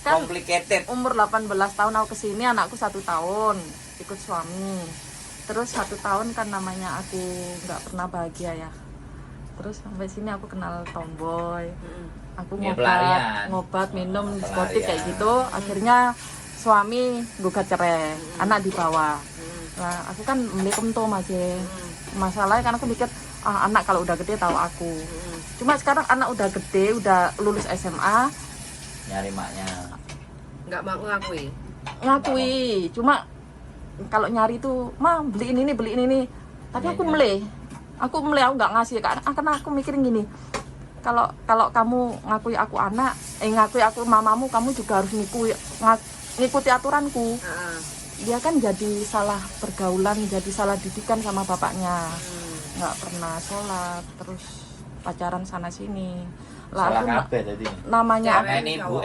kan complicated. umur 18 tahun aku kesini, anakku 1 tahun ikut suami. Terus 1 tahun kan namanya aku nggak pernah bahagia ya. Terus sampai sini aku kenal tomboy. Aku Ya, pelarian. ngobat minum Pelarian. diskotik kayak gitu. Akhirnya suami gugat cerai, anak dibawa. Nah, aku kan beli kentum aja. Masalahnya kan aku mikir, anak kalau udah gede tahu aku. Cuma sekarang anak udah gede, udah lulus SMA, Nyari maknya. Nggak mau ngakui. ngakui. Cuma kalau nyari tuh, "Ma, beliin ini, beliin ini." Tapi aku Iya. aku nggak ngasih, karena aku mikirin gini, kalau kamu ngakui aku anak, ngakui aku mamamu, kamu juga harus ngikuti aturanku. Dia kan jadi salah pergaulan, jadi salah didikan sama bapaknya, nggak pernah sholat, terus pacaran sana sini. Lah Salah aku kabeh tadi. namanya Cewek. Ini Bu